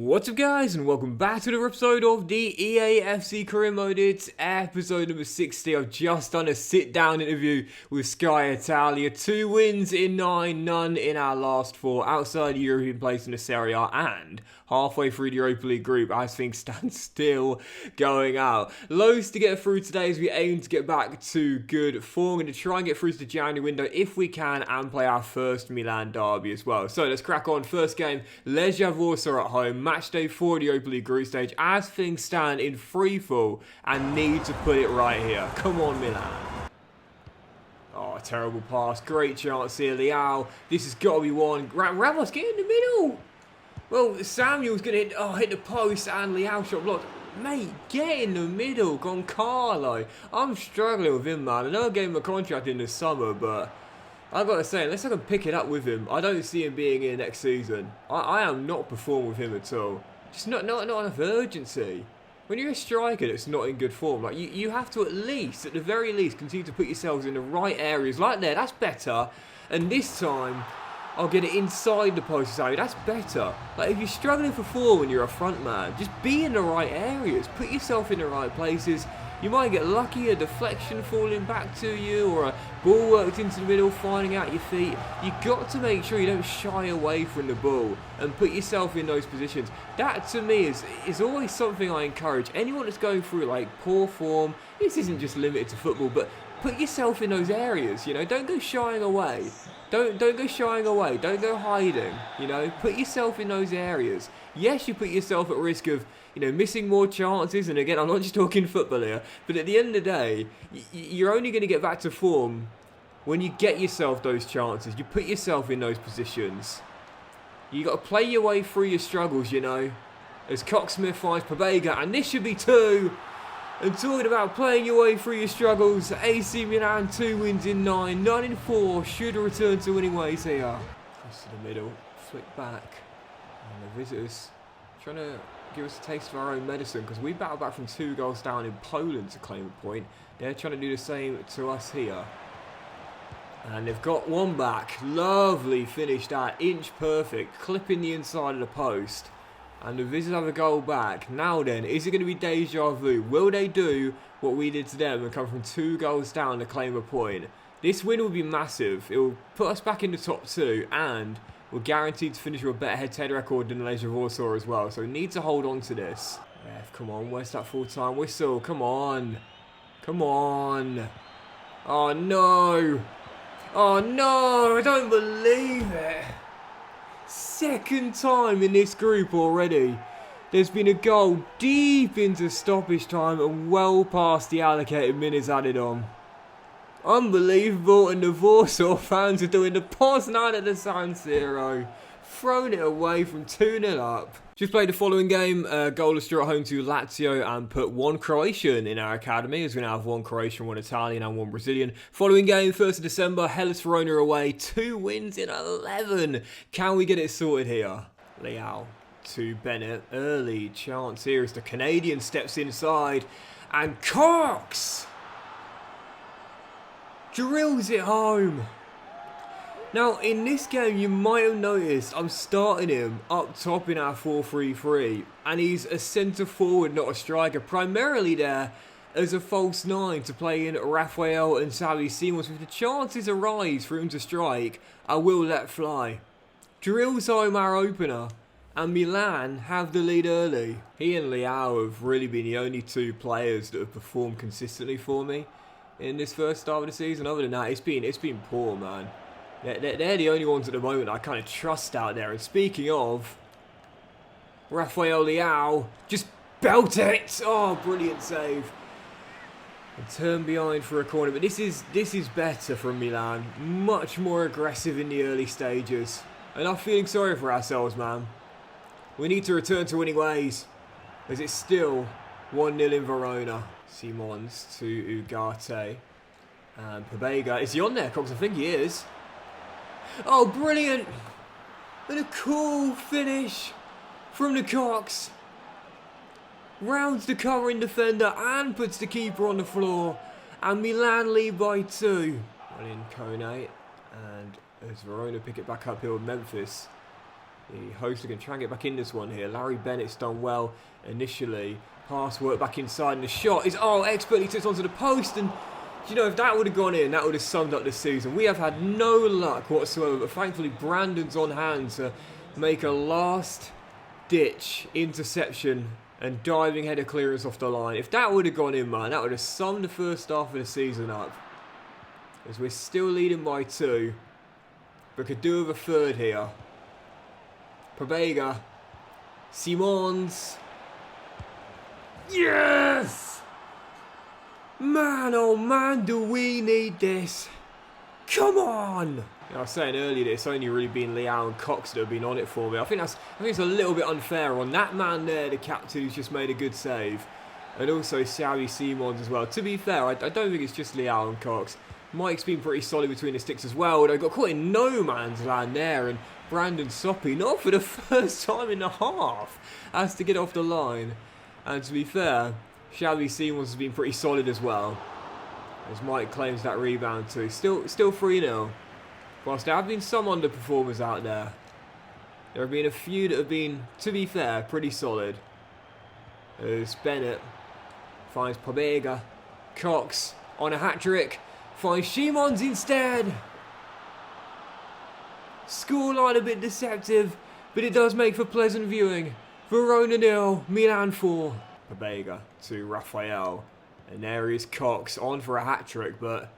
What's up guys, and welcome back to another episode of the EA FC Career Mode. It's episode number 60. I've just done a sit-down interview with Sky Italia. 2 wins in 9, none in our last 4, outside European place in the Serie A, and halfway through the Europa League group as things stand still going out. Loads to get through today as we aim to get back to good form. We're going to try and get through to the January window if we can, and play our first Milan derby as well. So let's crack on. First game, Verona at home. Match day 4 of the Europa League group stage as things stand in free fall and need to put it right here. Come on, Milan. Oh, terrible pass. Great chance here. Leao. This has got to be one. Ramos, get in the middle. Well, Samuel's going to hit the post and Leao shot blocked. Mate, get in the middle. Goncalo. I'm struggling with him, man. I know I gave him a contract in the summer, but I've got to say, unless I can pick it up with him, I don't see him being here next season. I am not performing with him at all. Just not enough urgency. When you're a striker that's not in good form, like you have to at the very least, continue to put yourselves in the right areas. Like there, that's better. And this time, I'll get it inside the post. That's better. Like if you're struggling for form when you're a front man, just be in the right areas. Put yourself in the right places. You might get lucky, a deflection falling back to you, or a ball worked into the middle, finding out your feet. You've got to make sure you don't shy away from the ball and put yourself in those positions. That, to me, is always something I encourage. Anyone that's going through, like, poor form, this isn't just limited to football, but put yourself in those areas, you know. Don't go shying away. Don't go shying away. Don't go hiding, you know. Put yourself in those areas. Yes, you put yourself at risk of, you know, missing more chances. And again, I'm not just talking football here. But at the end of the day, you're only going to get back to form when you get yourself those chances. You put yourself in those positions. You got to play your way through your struggles, you know. As Coxsmith finds Pobega, and this should be 2. And talking about playing your way through your struggles, AC Milan 2 wins in 9, none in 4, should return to winning ways here. Cross to the middle, flick back, and the visitors trying to give us a taste of our own medicine, because we battled back from 2 goals down in Poland to claim a point. They're trying to do the same to us here. And they've got one back. Lovely finish that, inch perfect, clipping the inside of the post. And the visitors have a goal back. Now then, is it going to be deja vu? Will they do what we did to them and come from 2 goals down to claim a point? This win will be massive. It will put us back in the top 2, and we're guaranteed to finish with a better head-to-head record than Legia Warsaw as well. So we need to hold on to this. Ref, come on, where's that full-time whistle? Come on. Come on. Oh no. Oh no, I don't believe it. Second time in this group already. There's been a goal deep into stoppage time and well past the allocated minutes added on. Unbelievable, and the Warsaw fans are doing the Poznan at the San Siro. Thrown it away from 2-0 up. Just played the following game, goalless draw at home to Lazio, and put 1 Croatian in our academy, as we now have 1 Croatian, 1 Italian and 1 Brazilian. Following game, 1st of December, Hellas Verona away, 2 wins in 11. Can we get it sorted here? Leao to Bennett, early chance here as the Canadian steps inside, and Cox drills it home. Now, in this game, you might have noticed I'm starting him up top in our 4-3-3, and he's a centre forward, not a striker, primarily there as a false 9 to play in Rafael and Xavi Simons. If the chances arise for him to strike, I will let fly. Drills home our opener, and Milan have the lead early. He and Leao have really been the only 2 players that have performed consistently for me in this first start of the season. Other than that, it's been poor, man. They're the only ones at the moment I kind of trust out there. And speaking of, Rafael Leao, just belt it! Oh, brilliant save. And turn behind for a corner. But this is better from Milan. Much more aggressive in the early stages. And I'm feeling sorry for ourselves, man. We need to return to winning ways, as it's still 1-0 in Verona. Simons to Ugarte. And Pobega. Is he on there, Cox? I think he is. Oh, brilliant! And a cool finish from the Cox. Rounds the covering defender and puts the keeper on the floor. And Milan lead by 2. Well in Kone. And as Verona pick it back uphill with Memphis. The hosts are going to try and get back in this one here. Larry Bennett's done well initially. Pass work back inside, and the shot is, expertly tipped onto the post. And, you know, if that would have gone in, that would have summed up this season. We have had no luck whatsoever, but thankfully Brandon's on hand to make a last-ditch interception and diving header clearance off the line. If that would have gone in, man, that would have summed the first half of the season up. As we're still leading by 2. But could do with a third here. Pobega. Simons. Yes! Man, oh man, do we need this. Come on! I was saying earlier that it's only really been Leao and Cox that have been on it for me. I think it's a little bit unfair on that man there, the captain who's just made a good save. And also Xavi Simons as well. To be fair, I don't think it's just Leao and Cox. Mike's been pretty solid between the sticks as well. Although got caught in no man's land there. And Brandon Soppy, not for the first time in a half, has to get off the line. And to be fair, Xavi Simons has been pretty solid as well. As Mike claims that rebound too. Still 3-0. Whilst there have been some underperformers out there, there have been a few that have been, to be fair, pretty solid. As Bennett finds Pobega. Cox on a hat-trick. Finds Simons instead. Scoreline a bit deceptive, but it does make for pleasant viewing. Verona 0, Milan 4. Pobega to Raphael. And there is Cox on for a hat-trick, but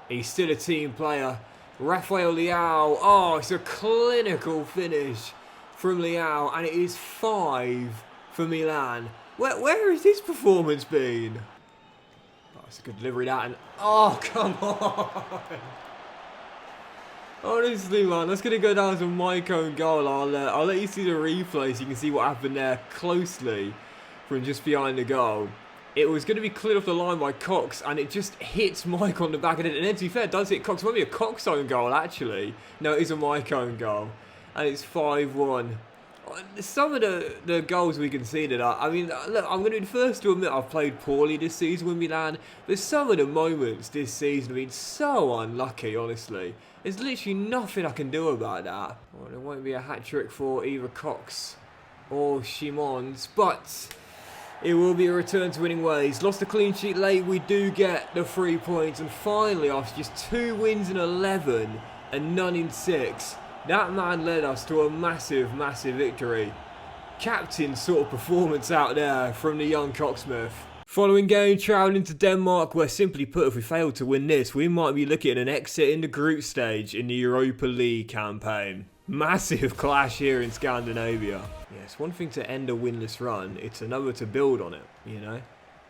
he's still a team player. Rafael Leao. Oh, it's a clinical finish from Leao. And it is 5 for Milan. Where has this performance been? Oh, it's a good delivery that. And oh, come on. Honestly, man, that's going to go down to Mike own goal. I'll let you see the replay so you can see what happened there closely from just behind the goal. It was going to be cleared off the line by Cox, and it just hits Mike on the back of it. And then, to be fair, it does hit Cox. It might be a Cox own goal, actually. No, it is a Mike own goal. And it's 5-1. Some of the goals we conceded are, I mean, look, I'm going to be the first to admit I've played poorly this season with Milan. But some of the moments this season have been so unlucky, honestly. There's literally nothing I can do about that. Well, there won't be a hat-trick for either Cox or Simons, but it will be a return to winning ways. Lost a clean sheet late, we do get the 3 points. And finally, after just 2 wins in 11 and none in 6, that man led us to a massive, massive victory. Captain sort of performance out there from the young Coxsmith. Following game, travelling to Denmark, where simply put, if we fail to win this, we might be looking at an exit in the group stage in the Europa League campaign. Massive clash here in Scandinavia. Yeah, it's one thing to end a winless run, it's another to build on it, you know?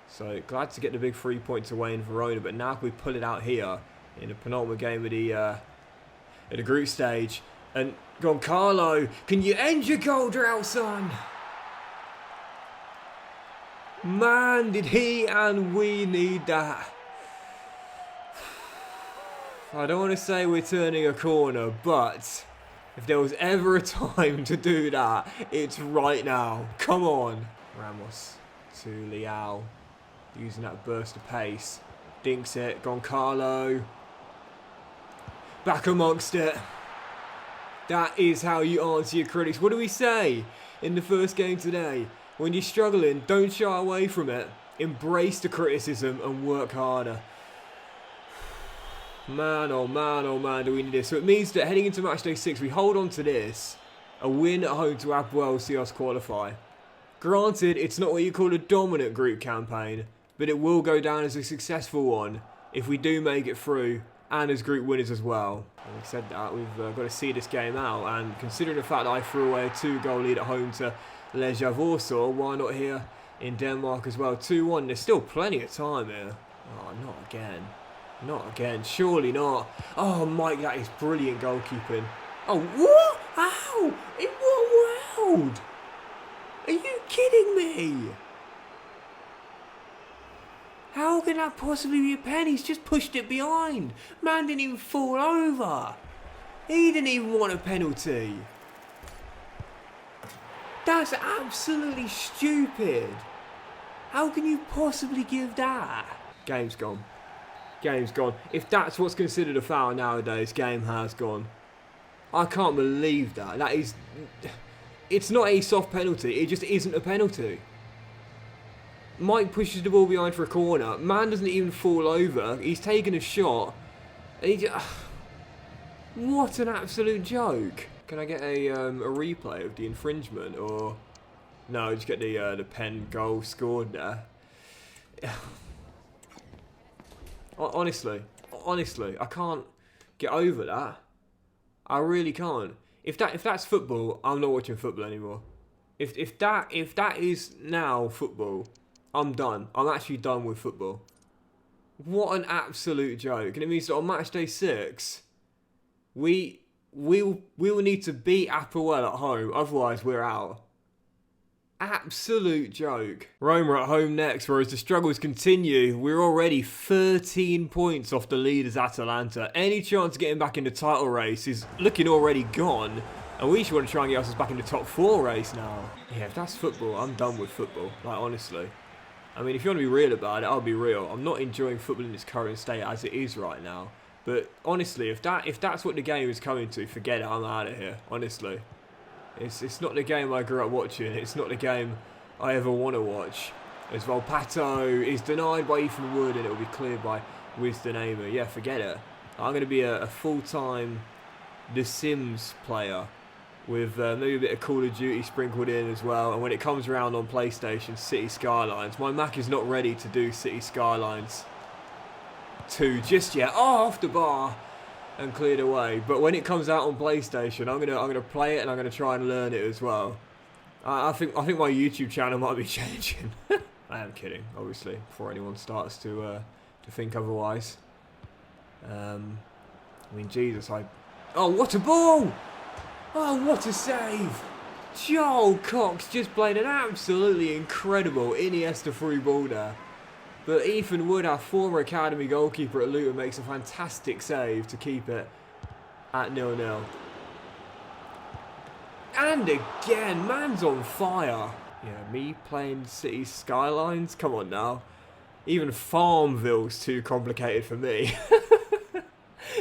So glad to get the big 3 points away in Verona, but now can we pull it out here in the penultimate game of the group stage. And Goncalo, can you end your goal drought, son? Man, did he and we need that. I don't want to say we're turning a corner, but if there was ever a time to do that, it's right now. Come on. Ramos to Leao, using that burst of pace. Dinks it, Goncalo. Back amongst it. That is how you answer your critics. What do we say in the first game today? When you're struggling, don't shy away from it. Embrace the criticism and work harder. Man, oh man, oh man, do we need this. So it means that heading into match day 6, we hold on to this. A win at home to Apoel will see us qualify. Granted, it's not what you call a dominant group campaign, but it will go down as a successful one if we do make it through, and as group winners as well. Having said that, we've got to see this game out, and considering the fact that I threw away a 2-goal lead at home to Legia Warsaw, why not here in Denmark as well? 2-1, there's still plenty of time here. Oh, not again. Not again, surely not. Oh, Mike, that is brilliant goalkeeping. Oh, what? How? In what world? Are you kidding me? How can that possibly be a pen? He's just pushed it behind. Man didn't even fall over. He didn't even want a penalty. That's absolutely stupid. How can you possibly give that? Game's gone. Game's gone. If that's what's considered a foul nowadays, game has gone. I can't believe that. That is... It's not a soft penalty. It just isn't a penalty. Mike pushes the ball behind for a corner. Man doesn't even fall over. He's taken a shot. And he just... What an absolute joke. Can I get a replay of the infringement? Or... No, just get the pen goal scored there. Honestly, I can't get over that. I really can't. If that's football, I'm not watching football anymore. If that is now football, I'm done. I'm actually done with football. What an absolute joke! And it means that on match day 6, we will need to beat Apoel at home. Otherwise, we're out. Absolute joke. Roma are at home next, whereas the struggles continue. We're already 13 points off the leaders Atalanta. Any chance of getting back in the title race is looking already gone. And we should want to try and get ourselves back in the top 4 race now. Yeah, if that's football, I'm done with football. Like, honestly. I mean, if you want to be real about it, I'll be real. I'm not enjoying football in its current state as it is right now. But honestly, if that's what the game is coming to, forget it. I'm out of here. Honestly. It's not the game I grew up watching. It's not the game I ever want to watch. As Volpato is denied by Ethan Wood and it will be cleared by Wisdom Aimer. Yeah, forget it. I'm going to be a full-time The Sims player with maybe a bit of Call of Duty sprinkled in as well. And when it comes around on PlayStation, City Skylines. My Mac is not ready to do City Skylines 2 just yet. Oh, off the bar. And cleared away. But when it comes out on PlayStation, I'm gonna play it and I'm gonna try and learn it as well. I think my YouTube channel might be changing. I am kidding, obviously, before anyone starts to think otherwise. I mean, Jesus, oh, what a ball! Oh, what a save! Joel Cox just played an absolutely incredible Iniesta free ball there. But Ethan Wood, our former academy goalkeeper at Luton, makes a fantastic save to keep it at 0-0. And again, man's on fire. Yeah, me playing City Skylines? Come on now. Even Farmville's too complicated for me.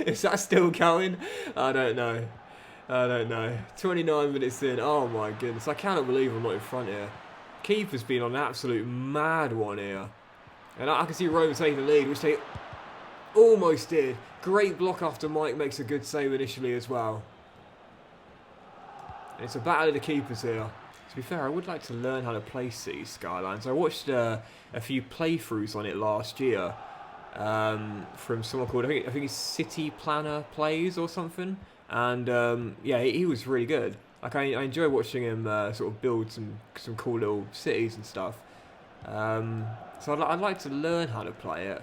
Is that still going? I don't know. 29 minutes in. Oh my goodness. I cannot believe I'm not in front here. Keeper's been on an absolute mad one here. And I can see Roma taking the lead, which they almost did. Great block after Mike makes a good save initially as well. And it's a battle of the keepers here. To be fair, I would like to learn how to play City Skylines. I watched a few playthroughs on it last year from someone called, I think it's City Planner Plays or something. And yeah, he was really good. Like I enjoy watching him sort of build some cool little cities and stuff. So I'd like to learn how to play it,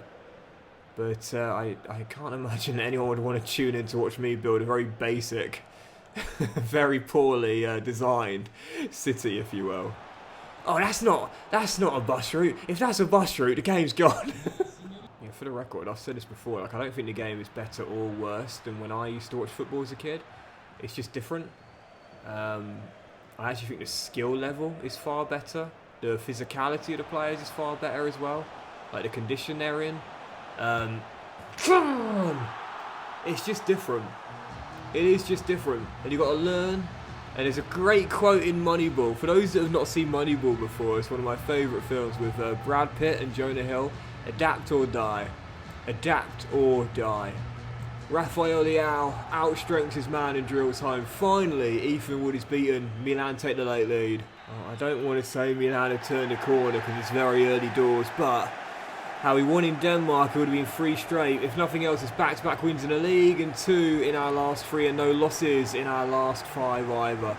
but I can't imagine anyone would want to tune in to watch me build a very basic, very poorly designed city, if you will. Oh, that's not a bus route. If that's a bus route, the game's gone. Yeah, for the record, I've said this before. Like, I don't think the game is better or worse than when I used to watch football as a kid. It's just different. I actually think the skill level is far better. The physicality of the players is far better as well. Like the condition they're in. It's just different. It is just different. And you've got to learn. And there's a great quote in Moneyball. For those that have not seen Moneyball before, it's one of my favourite films with Brad Pitt and Jonah Hill. Adapt or die. Adapt or die. Rafael Leao outstrengths his man and drills home. Finally, Ethan Wood is beaten. Milan take the late lead. Oh, I don't want to say Milan have turned the corner because it's very early doors, but how we won in Denmark, it would have been 3 straight. If nothing else, it's back-to-back wins in the league and 2 in our last 3 and no losses in our last 5 either.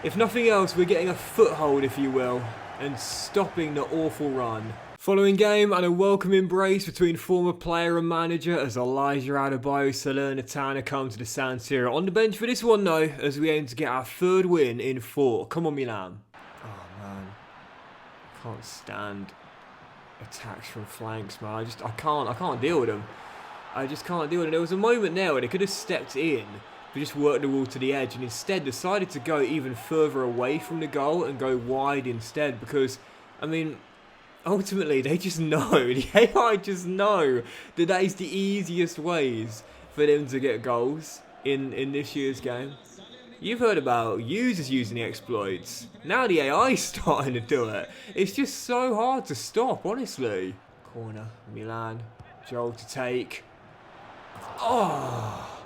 If nothing else, we're getting a foothold, if you will, and stopping the awful run. Following game and a welcome embrace between former player and manager as Elijah Adebayo Salernitana come to the San Siro. On the bench for this one though, as we aim to get our 3rd win in 4. Come on, Milan. Oh man, I can't stand attacks from flanks, man. I can't deal with them. I just can't deal with them. There was a moment there where they could have stepped in, but just worked the wall to the edge, and instead decided to go even further away from the goal and go wide instead. Because, I mean, ultimately they just know, the AI just know that is the easiest ways for them to get goals in this year's game. You've heard about users using the exploits. Now the AI's starting to do it. It's just so hard to stop, honestly. Corner, Milan. Joel to take. Oh!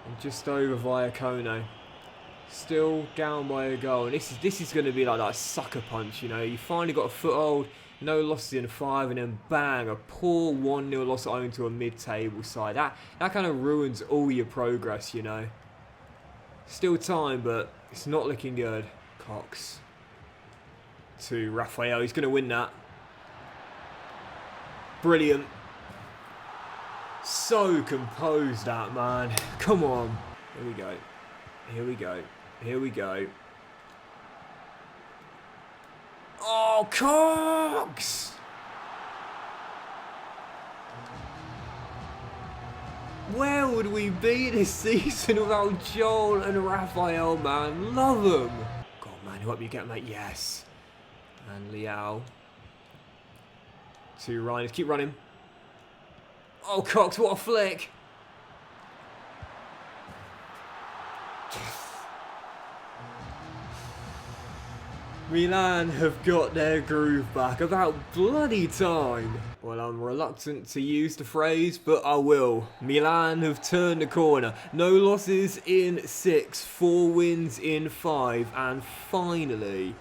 And just over via Kone. Still down by a goal. And this is going to be like that sucker punch, you know. You finally got a foothold. No losses in 5, and then bang, a poor 1-0 loss at home to a mid-table side. That kind of ruins all your progress, you know. Still time, but it's not looking good. Cox to Raphael. He's going to win that. Brilliant. So composed, that man. Come on. Here we go. Here we go. Here we go. Oh, Cox! Where would we be this season without Joel and Raphael, man? Love them. God, man, who up you get, mate? Yes. And Liao. 2 Ryan. Keep running. Oh, Cox, what a flick. Milan have got their groove back. About bloody time. Well, I'm reluctant to use the phrase, but I will. Milan have turned the corner. No losses in 6, 4 wins in 5, and finally,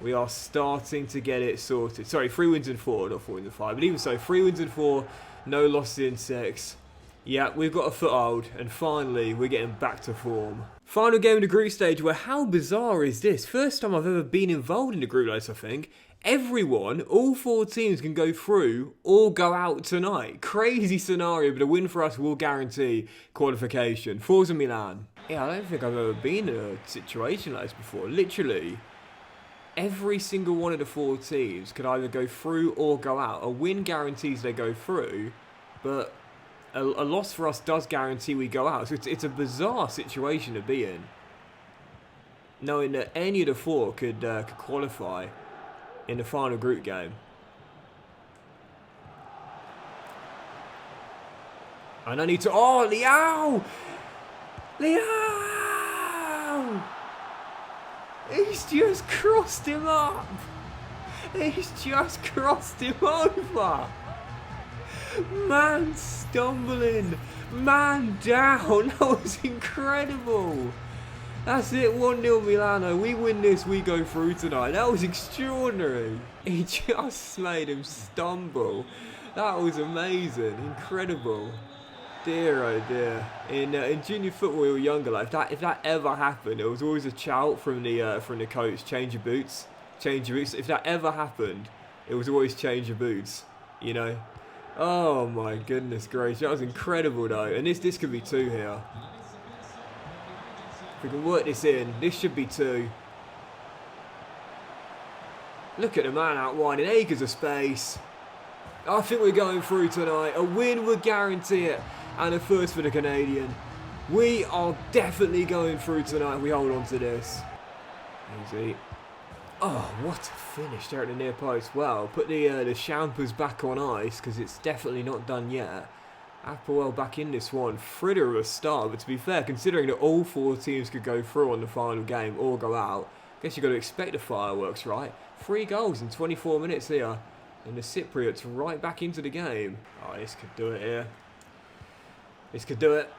we are starting to get it sorted. Sorry, 3 wins in 4, not 4 wins in 5. But even so, 3 wins in 4, no losses in 6. Yeah, we've got a foothold, and finally, we're getting back to form. Final game of the group stage, where how bizarre is this? First time I've ever been involved in the group race, I think. Everyone, all 4 teams can go through or go out tonight. Crazy scenario, but a win for us will guarantee qualification. Forza Milan. Yeah, I don't think I've ever been in a situation like this before. Literally, every single one of the 4 teams could either go through or go out. A win guarantees they go through, but a loss for us does guarantee we go out. So it's a bizarre situation to be in, knowing that any of the 4 could qualify in the final group game. And I need to... Oh, Liao! Liao! He's just crossed him up! He's just crossed him over! Man stumbling! Man down! That was incredible! That's it, 1-0 Milano. We win this, we go through tonight. That was extraordinary. He just made him stumble. That was amazing, incredible. Dear oh dear. In junior football or younger life, if that ever happened, it was always a shout from the coach, change your boots, change your boots. If that ever happened, it was always change your boots, you know. Oh my goodness gracious, that was incredible though. And this could be 2 here. If we can work this in, this should be 2. Look at the man out wide in acres of space. I think we're going through tonight. A win would guarantee it. And a first for the Canadian. We are definitely going through tonight if we hold on to this. Easy. Oh, what a finish there at the near post. Well, put the Champers back on ice because it's definitely not done yet. Applewell back in this one. Fritter of a start, but to be fair, considering that all 4 teams could go through on the final game or go out, I guess you've got to expect the fireworks, right? 3 goals in 24 minutes here. And the Cypriots right back into the game. Oh, this could do it here. This could do it.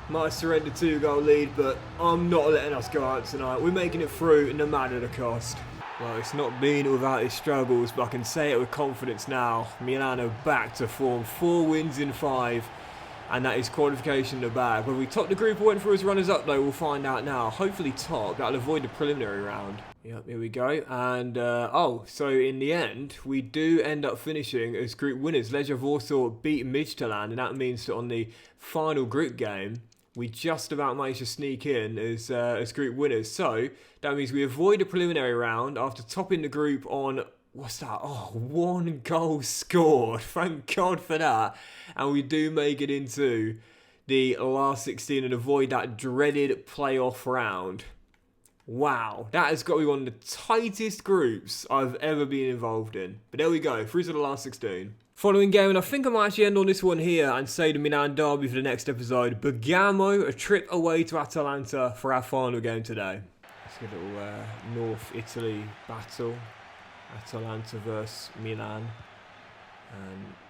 Might surrender 2-goal lead, but I'm not letting us go out tonight. We're making it through no matter the cost. Well, it's not been without its struggles, but I can say it with confidence now. Milan are back to form. 4 wins in 5. And that is qualification in the bag. Whether we top the group or went through as runners-up, though, we'll find out now. Hopefully top. That'll avoid the preliminary round. Yep, here we go. And, so in the end, we do end up finishing as group winners. Legia Warsaw beat Midtjylland, and that means that on the final group game, we just about managed to sneak in as group winners. So that means we avoid the preliminary round after topping the group on... What's that? Oh, 1 goal scored. Thank God for that. And we do make it into the last 16 and avoid that dreaded playoff round. Wow. That has got to be one of the tightest groups I've ever been involved in. But there we go. Through to the last 16. Following game, and I think I might actually end on this one here and say the Milan derby for the next episode. Bergamo, a trip away to Atalanta for our final game today. Let's get a little North Italy battle. Atalanta versus Milan.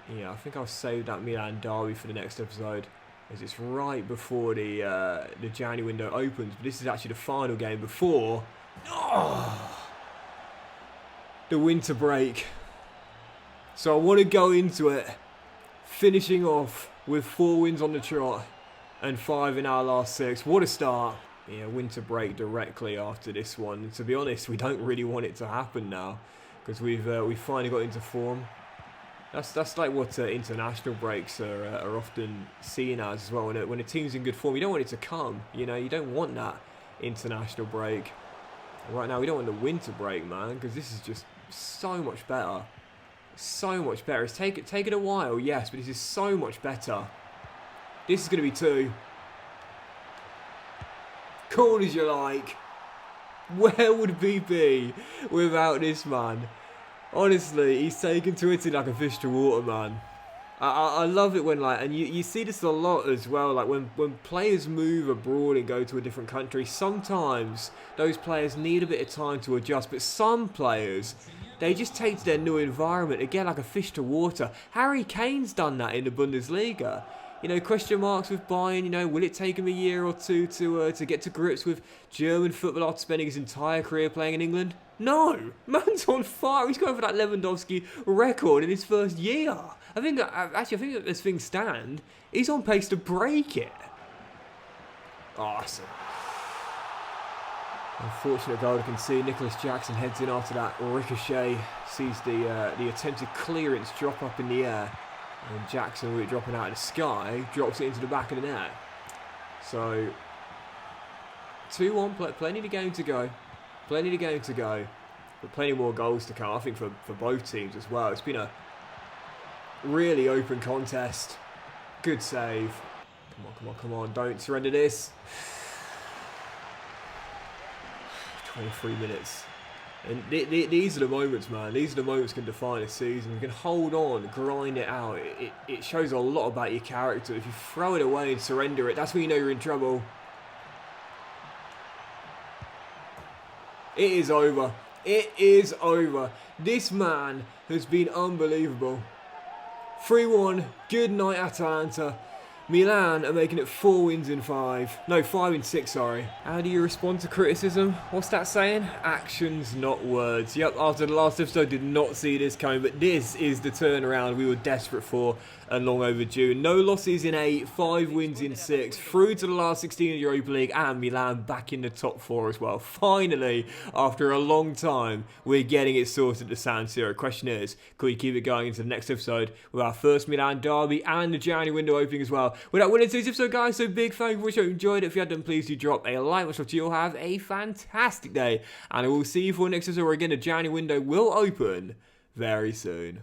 And yeah, I think I'll save that Milan derby for the next episode, as it's right before the January window opens. But this is actually the final game before the winter break. So I want to go into it finishing off with 4 wins on the trot and 5 in our last 6. What a start. Yeah, winter break directly after this one. And to be honest, we don't really want it to happen now, because we've finally got into form. That's like what international breaks are often seen as well. When a team's in good form, you don't want it to come. You know, you don't want that international break. Right now, we don't want the winter break, man, because this is just so much better. So much better. It's taken a while, yes, but this is so much better. This is going to be 2. Cool as you like. Where would we be without this man? Honestly, he's taken to Italy like a fish to water, man. I love it when, like, and you see this a lot as well, like when players move abroad and go to a different country, sometimes those players need a bit of time to adjust, but some players, they just take to their new environment, again, like a fish to water. Harry Kane's done that in the Bundesliga. You know, question marks with Bayern, you know, will it take him a year or two to get to grips with German football after spending his entire career playing in England? No! Man's on fire. He's going for that Lewandowski record in his first year. I think that as things stand, he's on pace to break it. Awesome. Unfortunate goal to concede. Nicholas Jackson heads in after that ricochet. Sees the attempted clearance drop up in the air. And Jackson, with it dropping out of the sky, drops it into the back of the net. So, 2-1, plenty of game to go. Plenty of game to go. But plenty more goals to come, I think, for both teams as well. It's been a really open contest. Good save. Come on, come on, come on. Don't surrender this. 23 minutes. And these are the moments, man. These are the moments that can define a season. You can hold on, grind it out. It shows a lot about your character. If you throw it away and surrender it, that's when you know you're in trouble. It is over. It is over. This man has been unbelievable. 3-1. Good night, Atalanta. Milan are making it 4 wins in 5. No, 5 in 6, sorry. How do you respond to criticism? What's that saying? Actions, not words. Yep, after the last episode, did not see this coming, but this is the turnaround we were desperate for and long overdue. No losses in 8, 5 wins in 6, through to the last 16 in the Europa League, and Milan back in the top 4 as well. Finally, after a long time, we're getting it sorted at the San Siro. Question is, could we keep it going into the next episode with our first Milan derby and the January window opening as well? Without winning today's episode, guys, so big thank you for watching. If you enjoyed it, if you had done, please do drop a like. Much love to you all. Have a fantastic day, and I will see you for the next episode where again the January window will open very soon.